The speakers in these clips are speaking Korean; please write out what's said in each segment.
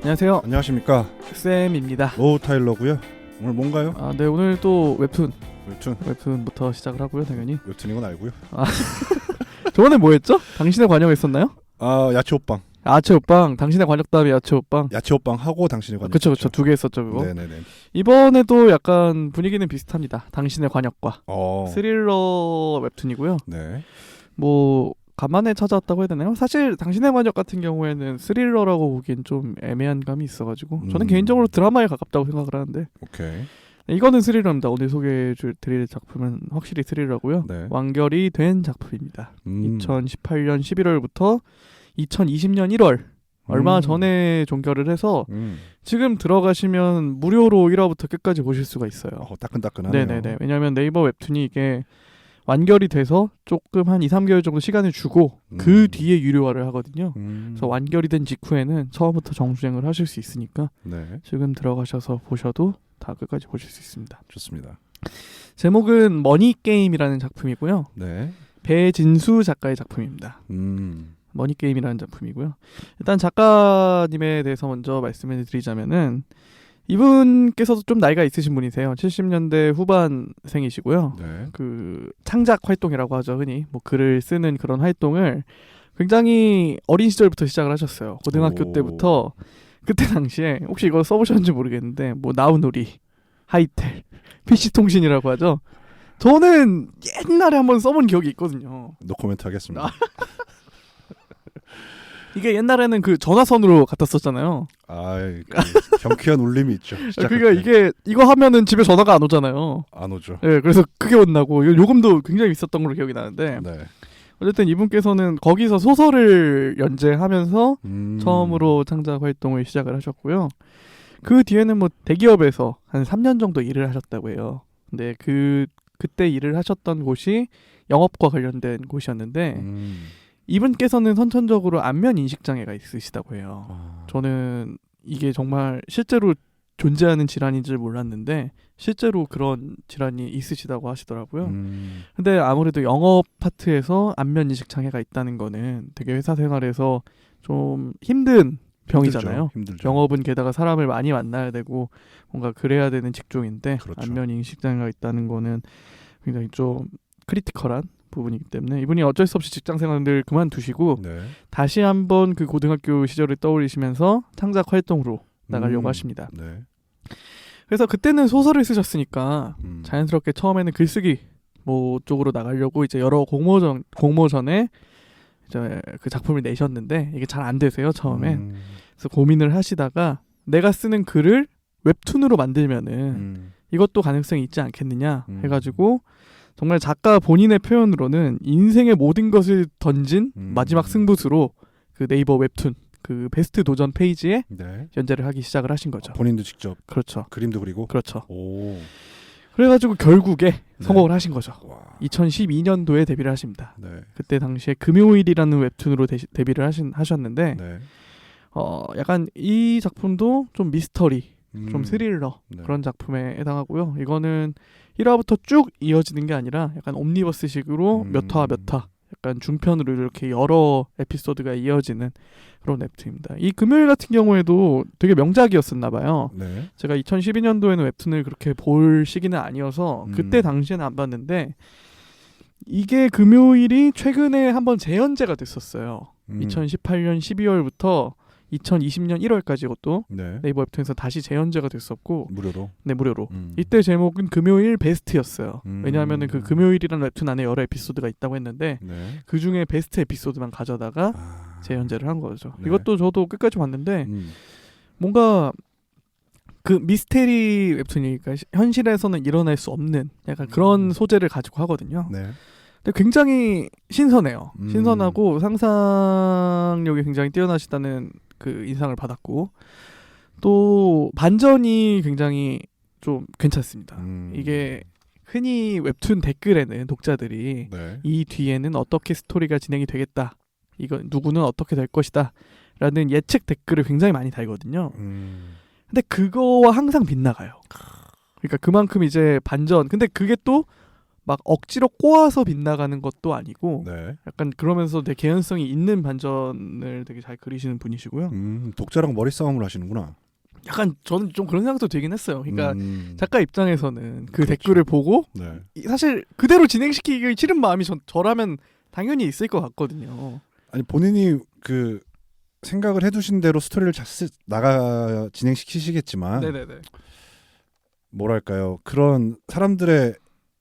안녕하세요. 안녕하십니까. 쌤입니다. 로우 타일러고요. 오늘 뭔가요? 네, 오늘 또 웹툰. 웹툰. 웹툰부터 시작을 하고요, 당연히. 웹툰인 건 알고요. 저번에 뭐 했죠? 당신의 관역 했었나요? 야채호빵. 야채호빵. 당신의 관역 다음에 야채호빵. 야채호빵 하고 당신의 관역. 그쵸. 두 개 했었죠, 그거. 네네네. 이번에도 약간 분위기는 비슷합니다. 당신의 관역과. 스릴러 웹툰이고요. 네. 뭐 간만에 찾아왔다고 해야 되나요? 사실 당신의 관역 같은 경우에는 스릴러라고 보기엔 좀 애매한 감이 있어가지고 저는 개인적으로 드라마에 가깝다고 생각을 하는데 오케이. 네, 이거는 스릴러입니다. 오늘 소개해드릴 작품은 확실히 스릴러고요. 네. 완결이 된 작품입니다. 2018년 11월부터 2020년 1월 얼마 전에 종결을 해서 지금 들어가시면 무료로 1화부터 끝까지 보실 수가 있어요. 따끈따끈하네요. 네네네. 왜냐하면 네이버 웹툰이 이게 완결이 돼서 조금 한 2, 3개월 정도 시간을 주고 그 뒤에 유료화를 하거든요. 그래서 완결이 된 직후에는 처음부터 정주행을 하실 수 있으니까 네. 지금 들어가셔서 보셔도 다 끝까지 보실 수 있습니다. 좋습니다. 제목은 머니게임이라는 작품이고요. 네. 배진수 작가의 작품입니다. 머니게임이라는 작품이고요. 일단 작가님에 대해서 먼저 말씀을 드리자면은 이분께서도 좀 나이가 있으신 분이세요. 70년대 후반생이시고요. 네. 그 창작 활동이라고 하죠, 흔히. 뭐 글을 쓰는 그런 활동을 굉장히 어린 시절부터 시작을 하셨어요. 고등학교 때부터. 그때 당시에 혹시 이거 써보셨는지 모르겠는데 뭐 나우누리, 하이텔, PC통신이라고 하죠. 저는 옛날에 한번 써본 기억이 있거든요. 노코멘트 하겠습니다. 이게 옛날에는 그 전화선으로 갖다 썼잖아요. 경쾌한 울림이 있죠. 그러니까 이거 하면은 집에 전화가 안 오잖아요. 안 오죠. 네, 그래서 크게 혼나고 요금도 굉장히 비쌌던 걸로 기억이 나는데. 네. 어쨌든 이분께서는 거기서 소설을 연재하면서 처음으로 창작 활동을 시작을 하셨고요. 그 뒤에는 뭐 대기업에서 한 3년 정도 일을 하셨다고 해요. 근데 그때 일을 하셨던 곳이 영업과 관련된 곳이었는데 이분께서는 선천적으로 안면 인식 장애가 있으시다고 해요. 저는 이게 정말 실제로 존재하는 질환인 줄 몰랐는데 실제로 그런 질환이 있으시다고 하시더라고요. 근데 아무래도 영업 파트에서 안면 인식 장애가 있다는 거는 되게 회사 생활에서 좀 힘든 병이잖아요. 힘들죠. 영업은 게다가 사람을 많이 만나야 되고 뭔가 그래야 되는 직종인데 그렇죠. 안면 인식 장애가 있다는 거는 굉장히 좀 크리티컬한 부분이기 때문에 이분이 어쩔 수 없이 직장 생활을 그만두시고 네. 다시 한번 그 고등학교 시절을 떠올리시면서 창작 활동으로 나가려고 하십니다. 네. 그래서 그때는 소설을 쓰셨으니까 자연스럽게 처음에는 글쓰기 뭐 쪽으로 나가려고 이제 여러 공모전에 이제 그 작품을 내셨는데 이게 잘 안 되세요, 처음엔. 그래서 고민을 하시다가 내가 쓰는 글을 웹툰으로 만들면은 이것도 가능성이 있지 않겠느냐 해가지고 정말 작가 본인의 표현으로는 인생의 모든 것을 던진 마지막 승부수로 그 네이버 웹툰 그 베스트 도전 페이지에 네. 연재를 하기 시작을 하신 거죠. 본인도 직접 그렇죠. 그림도 그리고? 그렇죠. 오. 그래가지고 결국에 성공을 하신 거죠. 와. 2012년도에 데뷔를 하십니다. 네. 그때 당시에 금요일이라는 웹툰으로 데뷔를 하셨는데 네. 약간 이 작품도 좀 미스터리, 좀 스릴러 네. 그런 작품에 해당하고요. 이거는 1화부터 쭉 이어지는 게 아니라 약간 옴니버스식으로 몇 화 약간 중편으로 이렇게 여러 에피소드가 이어지는 그런 웹툰입니다. 이 금요일 같은 경우에도 되게 명작이었었나 봐요. 네. 제가 2012년도에는 웹툰을 그렇게 볼 시기는 아니어서 그때 당시에는 안 봤는데 이게 금요일이 최근에 한번 재연재가 됐었어요. 2018년 12월부터 2020년 1월까지 이것도 네. 네이버 웹툰에서 다시 재연재가 됐었고 무료로? 네, 무료로. 이때 제목은 금요일 베스트였어요. 왜냐하면 그 금요일이라는 웹툰 안에 여러 에피소드가 있다고 했는데 네. 그 중에 베스트 에피소드만 가져다가 재연재를 한 거죠. 네. 이것도 저도 끝까지 봤는데 뭔가 그 미스테리 웹툰이니까 현실에서는 일어날 수 없는 약간 그런 소재를 가지고 하거든요. 네. 근데 굉장히 신선해요. 신선하고 상상력이 굉장히 뛰어나시다는 그 인상을 받았고 또 반전이 굉장히 좀 괜찮습니다. 이게 흔히 웹툰 댓글에는 독자들이 네. 이 뒤에는 어떻게 스토리가 진행이 되겠다. 이거 누구는 어떻게 될 것이다. 라는 예측 댓글을 굉장히 많이 달거든요. 근데 그거와 항상 빗나가요. 그러니까 그만큼 이제 반전. 근데 그게 또 막 억지로 꼬아서 빗나가는 것도 아니고 네. 약간 그러면서 되게 개연성이 있는 반전을 되게 잘 그리시는 분이시고요. 독자랑 머리 싸움을 하시는구나. 약간 저는 좀 그런 생각도 들긴 했어요. 그러니까 작가 입장에서는 그 그렇죠. 댓글을 보고 네. 사실 그대로 진행시키기 싫은 마음이 저라면 당연히 있을 것 같거든요. 아니 본인이 그 생각을 해두신 대로 스토리를 나가 진행시키시겠지만 네네네. 뭐랄까요, 그런 사람들의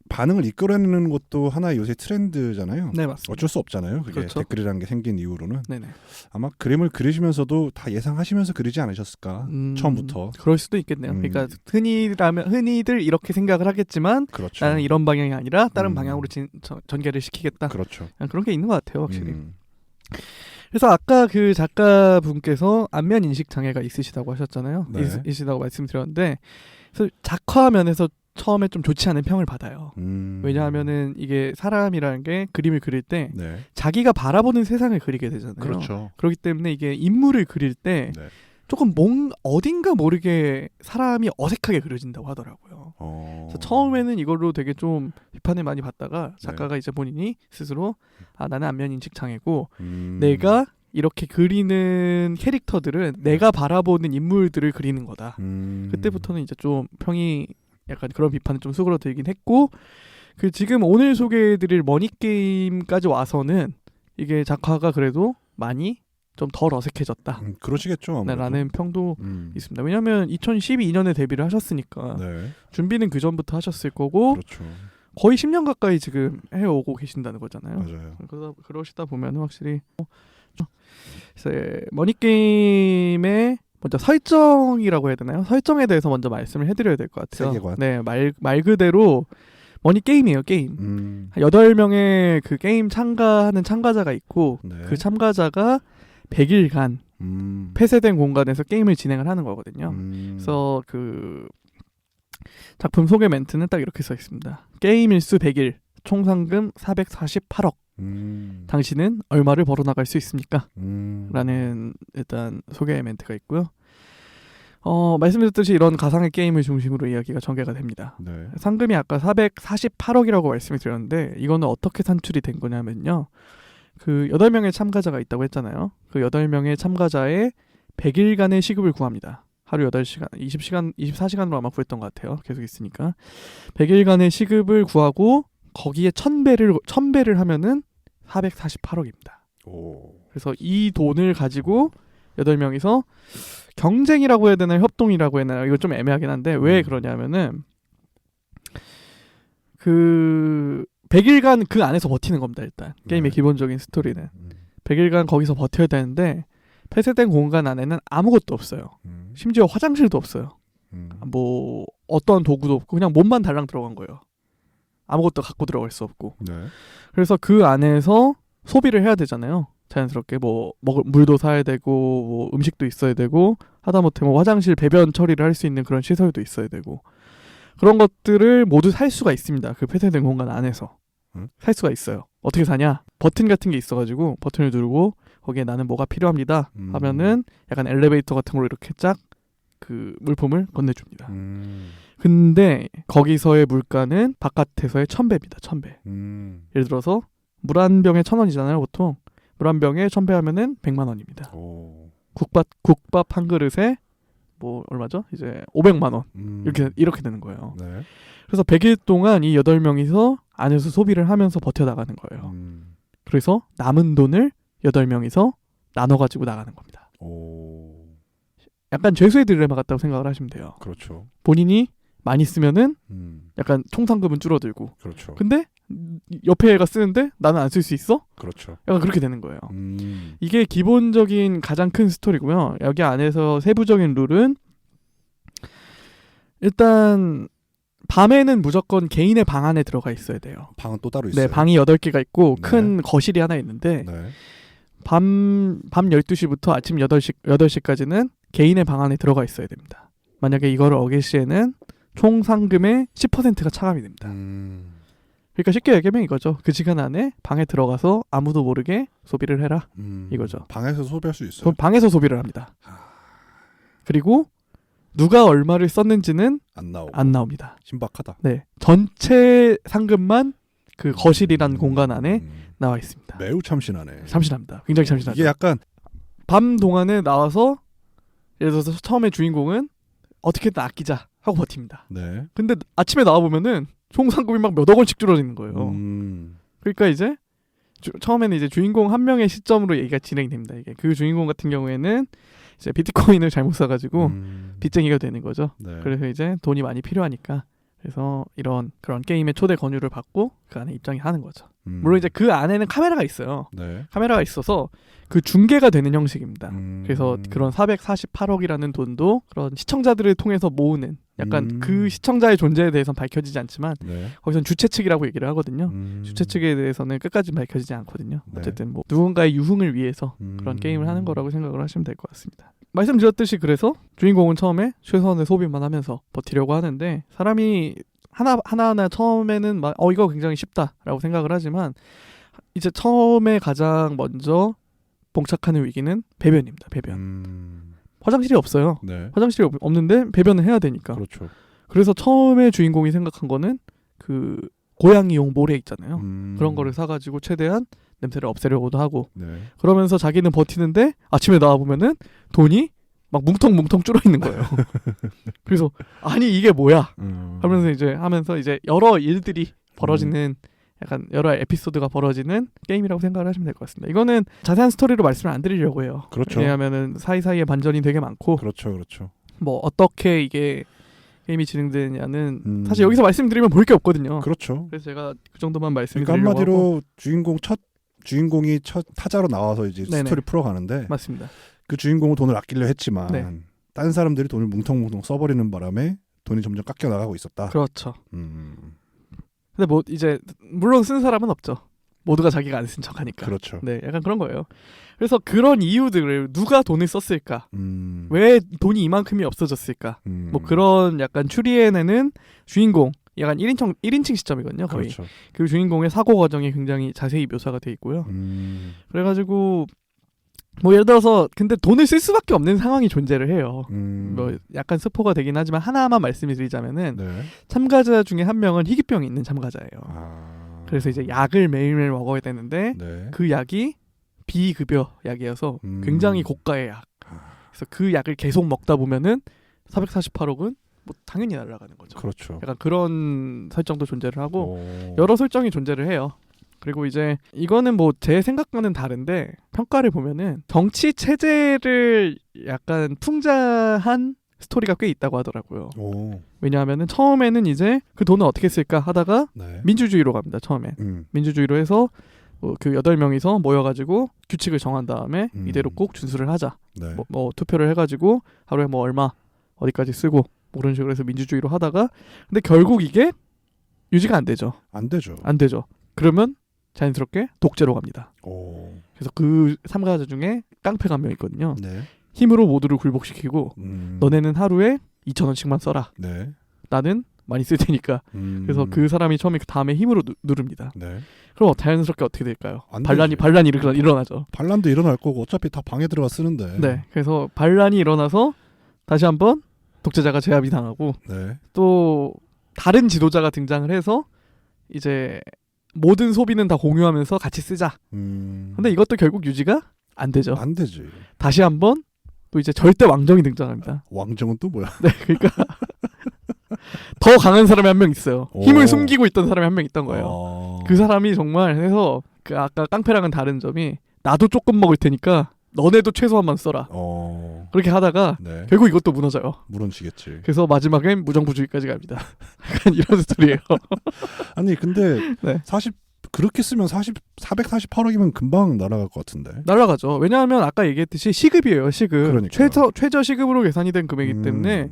반응을 이끌어내는 것도 하나의 요새 트렌드잖아요. 네 맞습니다. 어쩔 수 없잖아요. 그게 그렇죠. 댓글이라는 게 생긴 이후로는 네네. 아마 그림을 그리시면서도 다 예상하시면서 그리지 않으셨을까. 처음부터. 그럴 수도 있겠네요. 그러니까 흔히들 이렇게 생각을 하겠지만 그렇죠. 나는 이런 방향이 아니라 다른 방향으로 전개를 시키겠다. 그렇죠. 그런 게 있는 것 같아요, 확실히. 그래서 아까 그 작가분께서 안면 인식 장애가 있으시다고 하셨잖아요. 네. 있으시다고 말씀드렸는데, 그래서 작화 면에서 처음에 좀 좋지 않은 평을 받아요. 왜냐하면은 이게 사람이라는 게 그림을 그릴 때 네. 자기가 바라보는 세상을 그리게 되잖아요. 그렇죠. 그렇기 때문에 이게 인물을 그릴 때 네. 조금 어딘가 모르게 사람이 어색하게 그려진다고 하더라고요. 그래서 처음에는 이걸로 되게 좀 비판을 많이 받다가 작가가 이제 본인이 스스로 나는 안면 인식 장애고 내가 이렇게 그리는 캐릭터들은 내가 바라보는 인물들을 그리는 거다. 그때부터는 이제 좀 평이 약간 그런 비판은 좀 수그러들긴 했고, 그 지금 오늘 소개해드릴 머니게임까지 와서는 이게 작화가 그래도 많이 좀 덜 어색해졌다. 그러시겠죠. 아무래도. 라는 평도 있습니다. 왜냐하면 2012년에 데뷔를 하셨으니까 네. 준비는 그 전부터 하셨을 거고 그렇죠. 거의 10년 가까이 지금 해오고 계신다는 거잖아요. 맞아요. 그러시다 보면 확실히 머니게임의 먼저 설정이라고 해야 되나요? 설정에 대해서 먼저 말씀을 해드려야 될 것 같아요. 세계관. 네, 말 그대로 머니게임이에요, 게임. 8명의 그 게임 참가하는 참가자가 있고 네. 그 참가자가 100일간 폐쇄된 공간에서 게임을 진행을 하는 거거든요. 그래서 그 작품 소개 멘트는 딱 이렇게 써 있습니다. 게임 일수 100일, 총 상금 448억. 당신은 얼마를 벌어나갈 수 있습니까? 라는 일단 소개 멘트가 있고요. 말씀드렸듯이 이런 가상의 게임을 중심으로 이야기가 전개가 됩니다. 네. 상금이 아까 448억이라고 말씀을 드렸는데 이거는 어떻게 산출이 된 거냐면요. 그 8명의 참가자가 있다고 했잖아요. 그 8명의 참가자의 100일간의 시급을 구합니다. 하루 8시간, 24시간으로 아마 구했던 것 같아요. 계속 있으니까. 100일간의 시급을 구하고 거기에 1000배를 하면은 448억입니다. 그래서 이 돈을 가지고 8명이서 경쟁이라고 해야 되나요? 협동이라고 해야 되나요? 이거 좀 애매하긴 한데 왜 그러냐면은 그 100일간 그 안에서 버티는 겁니다. 일단 게임의 기본적인 스토리는 100일간 거기서 버텨야 되는데 폐쇄된 공간 안에는 아무것도 없어요. 심지어 화장실도 없어요. 뭐 어떤 도구도 없고 그냥 몸만 달랑 들어간 거예요. 아무것도 갖고 들어갈 수 없고. 네. 그래서 그 안에서 소비를 해야 되잖아요. 자연스럽게 뭐 물도 사야 되고 뭐 음식도 있어야 되고 하다못해 뭐 화장실 배변 처리를 할 수 있는 그런 시설도 있어야 되고 그런 것들을 모두 살 수가 있습니다. 그 폐쇄된 공간 안에서 살 수가 있어요. 어떻게 사냐? 버튼 같은 게 있어가지고 버튼을 누르고 거기에 나는 뭐가 필요합니다 하면은 약간 엘리베이터 같은 걸로 이렇게 쫙 그 물품을 건네줍니다. 근데 거기서의 물가는 바깥에서의 1000배입니다. 1000배. 예를 들어서 물 한 병에 1000원이잖아요, 보통. 물 한 병에 1000배 하면은 100만 원입니다. 국밥 한 그릇에 뭐 얼마죠? 이제 500만 원. 이렇게 되는 거예요. 네. 그래서 100일 동안 이 8명이서 안에서 소비를 하면서 버텨 나가는 거예요. 그래서 남은 돈을 8명이서 나눠 가지고 나가는 겁니다. 약간 죄수의 딜레마 같다고 생각을 하시면 돼요. 그렇죠. 본인이 많이 쓰면은 약간 총 상금은 줄어들고. 그렇죠. 근데 옆에 애가 쓰는데 나는 안 쓸 수 있어? 그렇죠. 약간 그렇게 되는 거예요. 이게 기본적인 가장 큰 스토리고요. 여기 안에서 세부적인 룰은 일단 밤에는 무조건 개인의 방 안에 들어가 있어야 돼요. 방은 또 따로 있어요? 네, 방이 8개가 있고 네. 큰 거실이 하나 있는데 네. 밤 12시부터 아침 8시까지는 개인의 방 안에 들어가 있어야 됩니다. 만약에 이거를 어길 시에는 총 상금의 10%가 차감이 됩니다. 그러니까 쉽게 얘기하면 이거죠. 그 시간 안에 방에 들어가서 아무도 모르게 소비를 해라. 이거죠. 방에서 소비할 수 있어요? 방에서 소비를 합니다. 그리고 누가 얼마를 썼는지는 안 안 나옵니다. 신박하다. 네, 전체 상금만 그 거실이란 공간 안에 나와 있습니다. 매우 참신하네. 참신합니다. 굉장히 참신하죠. 이게 약간 밤 동안에 나와서 예를 들어서 처음에 주인공은 어떻게든 아끼자 하고 버팁니다. 네. 근데 아침에 나와 보면은 총 상금이 막 몇억 원씩 줄어드는 거예요. 그러니까 이제 처음에는 이제 주인공 한 명의 시점으로 얘기가 진행이 됩니다. 이게 그 주인공 같은 경우에는 이제 비트코인을 잘못 사가지고 빚쟁이가 되는 거죠. 네. 그래서 이제 돈이 많이 필요하니까 그래서 그런 게임의 초대 권유를 받고 그 안에 입장이 하는 거죠. 물론 이제 그 안에는 카메라가 있어요. 네. 카메라가 있어서 그 중계가 되는 형식입니다. 그래서 그런 448억이라는 돈도 그런 시청자들을 통해서 모으는 약간 그 시청자의 존재에 대해서는 밝혀지지 않지만 네. 거기선 주최 측이라고 얘기를 하거든요. 주최 측에 대해서는 끝까지 밝혀지지 않거든요. 네. 어쨌든 뭐 누군가의 유흥을 위해서 그런 게임을 하는 거라고 생각을 하시면 될 것 같습니다. 말씀드렸듯이 그래서 주인공은 처음에 최소한의 소비만 하면서 버티려고 하는데 사람이 하나하나 처음에는 막 이거 굉장히 쉽다라고 생각을 하지만 이제 처음에 가장 먼저 봉착하는 위기는 배변입니다. 배변. 화장실이 없어요. 네. 화장실이 없는데 배변을 해야 되니까. 그렇죠. 그래서 처음에 주인공이 생각한 거는 그 고양이용 모래 있잖아요. 그런 거를 사가지고 최대한 냄새를 없애려고도 하고 네. 그러면서 자기는 버티는데 아침에 나와보면은 돈이 막 뭉텅뭉텅 줄어 있는 거예요. 그래서 아니 이게 뭐야 하면서 이제 여러 일들이 벌어지는 약간 여러 에피소드가 벌어지는 게임이라고 생각을 하시면 될 것 같습니다. 이거는 자세한 스토리로 말씀을 안 드리려고 해요. 그렇죠. 왜냐하면은 사이사이에 반전이 되게 많고 그렇죠. 뭐 어떻게 이게 게임이 진행되느냐는 사실 여기서 말씀드리면 볼 게 없거든요. 그렇죠. 그래서 제가 그 정도만 말씀드리려고 그러니까 한마디로 하고. 주인공이 첫 타자로 나와서 이제 네네. 스토리 풀어가는데 맞습니다. 그 주인공은 돈을 아끼려 했지만 네. 다른 사람들이 돈을 뭉텅뭉텅 써버리는 바람에 돈이 점점 깎여 나가고 있었다. 그렇죠. 근데 뭐 이제 물론 쓴 사람은 없죠. 모두가 자기가 안 쓴 척하니까. 그렇죠. 네, 약간 그런 거예요. 그래서 그런 이유들을 누가 돈을 썼을까? 음. 왜 돈이 이만큼이 없어졌을까? 뭐 그런 약간 추리해내는 주인공, 약간 1인칭 시점이거든요. 거의. 그렇죠. 그 주인공의 사고 과정이 굉장히 자세히 묘사가 돼 있고요. 그래가지고 뭐 예를 들어서 근데 돈을 쓸 수밖에 없는 상황이 존재를 해요. 뭐 약간 스포가 되긴 하지만 하나만 말씀을 드리자면은 네. 참가자 중에 한 명은 희귀병이 있는 참가자예요. 아. 그래서 이제 약을 매일매일 먹어야 되는데 네. 그 약이 비급여 약이어서 굉장히 고가의 약. 그래서 그 약을 계속 먹다 보면은 448억은 뭐 당연히 날아가는 거죠. 그렇죠. 약간 그런 설정도 존재를 하고 오. 여러 설정이 존재를 해요. 그리고 이제 이거는 뭐 제 생각과는 다른데 평가를 보면은 정치 체제를 약간 풍자한 스토리가 꽤 있다고 하더라고요. 오. 왜냐하면은 처음에는 이제 그 돈을 어떻게 쓸까 하다가 네. 민주주의로 갑니다. 처음에 민주주의로 해서 그 8명이서 모여가지고 규칙을 정한 다음에 이대로 꼭 준수를 하자. 네. 뭐 투표를 해가지고 하루에 뭐 얼마 어디까지 쓰고 뭐 그런 식으로 해서 민주주의로 하다가 근데 결국 이게 유지가 안 되죠. 안 되죠. 안 되죠. 그러면 자연스럽게 독재로 갑니다. 오. 그래서 그 참가자 중에 깡패가 한 명 있거든요. 네. 힘으로 모두를 굴복시키고 너네는 하루에 2,000원씩만 써라. 네. 나는 많이 쓸 테니까. 그래서 그 사람이 처음에 그 다음에 힘으로 누릅니다. 네. 그럼 자연스럽게 어떻게 될까요? 안 반란이 일어나죠. 반란도 일어날 거고 어차피 다 방에 들어가 쓰는데. 네. 그래서 반란이 일어나서 다시 한번 독재자가 제압이 당하고 네. 또 다른 지도자가 등장을 해서 이제 모든 소비는 다 공유하면서 같이 쓰자. 근데 이것도 결국 유지가 안 되죠. 안 되지. 다시 한번 또 이제 절대 왕정이 등장합니다. 왕정은 또 뭐야? 네, 그러니까 더 강한 사람이 한 명 있어요. 오. 힘을 숨기고 있던 사람이 한 명 있던 거예요. 그 사람이 정말 해서 그 아까 깡패랑은 다른 점이 나도 조금 먹을 테니까 너네도 최소한만 써라. 그렇게 하다가 네. 결국 이것도 무너져요. 무너지겠지. 그래서 마지막엔 무정부주의까지 갑니다. 약간 이런 스토리예요. 아니 근데 네. 그렇게 쓰면 448억이면 금방 날아갈 것 같은데. 날아가죠. 왜냐하면 아까 얘기했듯이 시급이에요. 시급. 그러니까요. 최저 시급으로 계산이 된 금액이기 때문에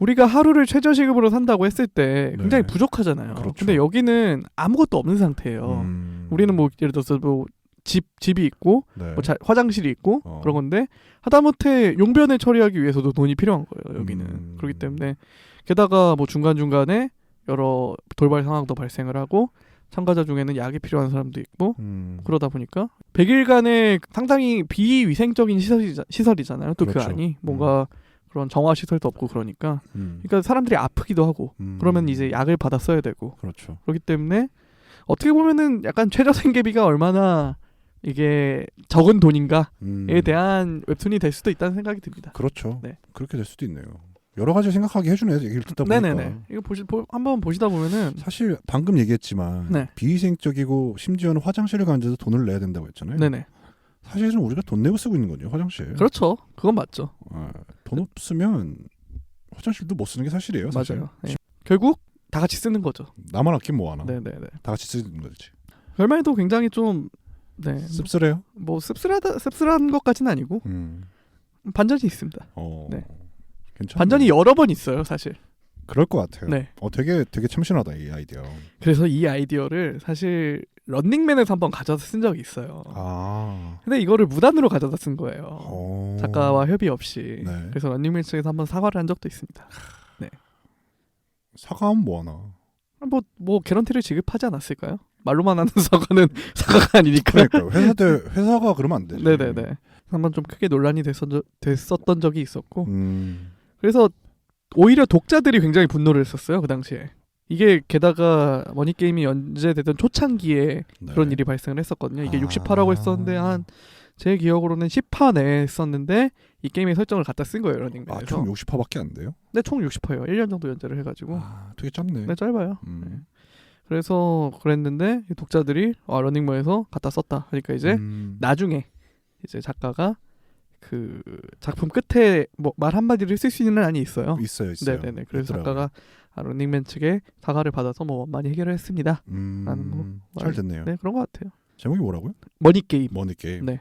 우리가 하루를 최저 시급으로 산다고 했을 때 굉장히 네. 부족하잖아요. 그렇죠. 근데 여기는 아무것도 없는 상태예요. 우리는 뭐 예를 들어서 뭐 집이 있고 네. 뭐 화장실이 있고 그런 건데 하다못해 용변을 처리하기 위해서도 돈이 필요한 거예요. 여기는. 그렇기 때문에 게다가 뭐 중간중간에 여러 돌발 상황도 발생을 하고 참가자 중에는 약이 필요한 사람도 있고 그러다 보니까 100일간의 상당히 비위생적인 시설이잖아요. 또 그 그렇죠. 안이 뭔가 그런 정화 시설도 없고 그러니까 그러니까 사람들이 아프기도 하고 그러면 이제 약을 받아 써야 되고 그렇죠. 그렇기 때문에 어떻게 보면은 약간 최저 생계비가 얼마나 이게 적은 돈인가에 대한 웹툰이 될 수도 있다는 생각이 듭니다. 그렇죠. 네. 그렇게 될 수도 있네요. 여러 가지 생각하게 해주네요. 얘기를 듣다 보니까. 네네네. 이거 한번 보시다 보면은 사실 방금 얘기했지만 네. 비위생적이고 심지어는 화장실을 가는데도 돈을 내야 된다고 했잖아요. 네네. 사실은 우리가 돈 내고 쓰고 있는 거죠. 화장실. 그렇죠. 그건 맞죠. 돈 없으면 화장실도 못 쓰는 게 사실이에요. 사실. 맞아요. 네. 결국 다 같이 쓰는 거죠. 나만 아끼면 뭐하나. 네네네. 다 같이 쓰는 거지. 결말도 굉장히 좀 네. 씁쓸해요. 뭐 씁쓸한 것까지는 아니고 반전이 있습니다. 네. 괜찮네. 반전이 여러 번 있어요, 사실. 그럴 것 같아요. 네. 되게 참신하다 이 아이디어. 그래서 이 아이디어를 사실 런닝맨에서 한번 가져다 쓴 적이 있어요. 근데 이거를 무단으로 가져다 쓴 거예요. 작가와 협의 없이. 네. 그래서 런닝맨 측에서 한번 사과를 한 적도 있습니다. 사과하면 뭐하나. 뭐 개런티를 지급하지 않았을까요? 말로만 하는 사과는 사과가 아니니까. 그러니까 회사가 그러면 안 되지. 네네네. 한번 좀 크게 논란이 됐었던 적이 있었고. 음. 그래서 오히려 독자들이 굉장히 분노를 했었어요, 그 당시에. 이게 게다가 머니게임이 연재되던 초창기에 네. 그런 일이 발생을 했었거든요. 이게 60화라고 했었는데 제 기억으로는 10화 내에 했었는데 이 게임의 설정을 갖다 쓴 거예요, 러닝맨에서. 총 60화밖에 안 돼요? 네, 총 60화예요. 1년 정도 연재를 해가지고. 되게 짧네. 네, 짧아요. 네. 그래서 그랬는데 이 독자들이 러닝맨에서 갖다 썼다 하니까 이제 나중에 이제 작가가 그 작품 끝에 뭐 말 한마디를 쓸 수 있는 한이 있어요. 있어요. 네네네. 그래서 있더라고요. 작가가 런닝맨 측에 사과를 받아서 뭐 원만히 해결을 했습니다. 라는 거. 잘 됐네요. 네, 그런 것 같아요. 제목이 뭐라고요? 머니게임. 머니게임. 네.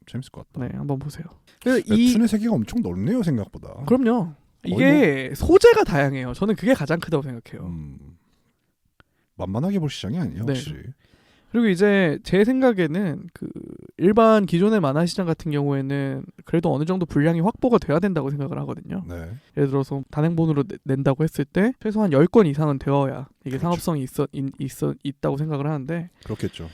재밌을 것 같다. 네, 한번 보세요. 웹툰의 세계가 엄청 넓네요, 생각보다. 그럼요. 이게 소재가 다양해요. 저는 그게 가장 크다고 생각해요. 만만하게 볼 시장이 아니에요, 네. 확실히. 그리고 이제 제 생각에는 그 일반 기존의 만화 시장 같은 경우에는 그래도 어느 정도 분량이 확보가 돼야 된다고 생각을 하거든요. 네. 예를 들어서 단행본으로 낸다고 했을 때 최소한 10권 이상은 되어야 이게 그렇죠. 상업성이 있다고 생각을 하는데 그렇겠죠.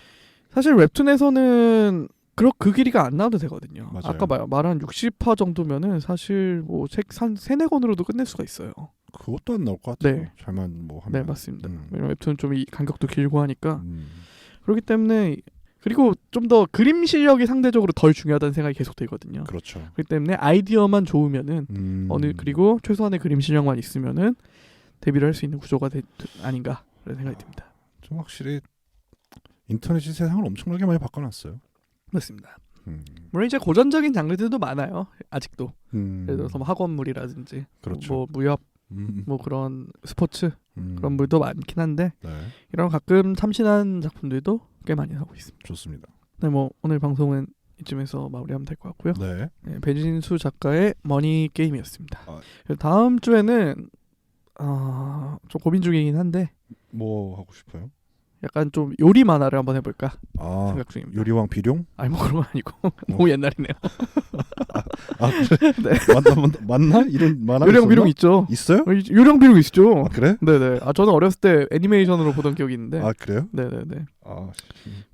사실 웹툰에서는 그 길이가 안 나와도 되거든요. 맞아요. 아까 말한 60화 정도면은 사실 뭐 책 3-4권으로도 끝낼 수가 있어요. 그것도 안 나올 것 같아요. 네. 잘만 뭐 하면. 네, 맞습니다. 왜냐면 웹툰은 좀 이 간격도 길고 하니까. 음. 그렇기 때문에 그리고 좀 더 그림 실력이 상대적으로 덜 중요하다는 생각이 계속 들거든요. 그렇죠. 그렇기 때문에 아이디어만 좋으면은 그리고 최소한의 그림 실력만 있으면은 데뷔를 할 수 있는 구조가 아닌가 그런 생각이 듭니다. 좀 확실히 인터넷이 세상을 엄청나게 많이 바꿔놨어요. 맞습니다. 물론 이제 고전적인 장르들도 많아요. 아직도. 예를 들어서 뭐 학원물이라든지 그렇죠. 뭐 무협 뭐 그런 스포츠 그런 물도 많긴 한데 네. 이런 가끔 참신한 작품들도 꽤 많이 나오고 있습니다. 좋습니다. 네, 뭐 오늘 방송은 이쯤에서 마무리하면 될 것 같고요. 네. 네, 배진수 작가의 머니 게임이었습니다. 다음 주에는 좀 고민 중이긴 한데 뭐 하고 싶어요? 약간 좀 요리 만화를 한번 해볼까 생각 중입니다. 요리왕 비룡? 아니 뭐 그런 건 아니고 너무 옛날이네요. 그래? 네. 맞나? 이런 만화 요령 비룡 있죠. 있어요? 요령 비룡 있죠. 그래? 네네. 저는 어렸을 때 애니메이션으로 보던 기억이 있는데. 그래요? 네네네.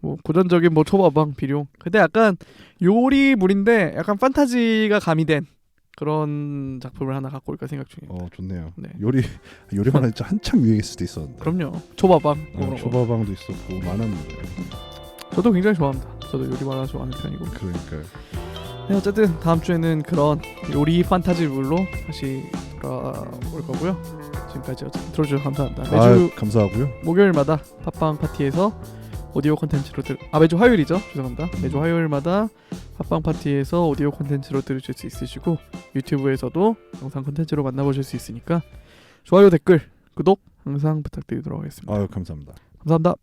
뭐 고전적인 뭐 초밥왕 비룡. 근데 약간 요리물인데 약간 판타지가 가미된 그런 작품을 하나 갖고 올까 생각 중입니다. 좋네요. 네. 요리 만화 진짜 한창 유행했을 때 있었는데. 그럼요. 초밥왕. 초밥왕도 있었고 많았는데. 저도 굉장히 좋아합니다. 저도 요리 만화 좋아하는 편이고. 그러니까요. 네, 어쨌든 다음 주에는 그런 요리 판타지물로 다시 돌아올 거고요. 지금까지 어쨌든 들어주셔서 감사합니다. 매주 감사하고요. 목요일마다 팟빵 파티에서 오디오 콘텐츠로 매주 화요일이죠. 죄송합니다. 매주 화요일마다 팟빵 파티에서 오디오 콘텐츠로 들으실 수 있으시고 유튜브에서도 영상 콘텐츠로 만나보실 수 있으니까 좋아요, 댓글, 구독 항상 부탁드리도록 하겠습니다. 감사합니다. 감사합니다.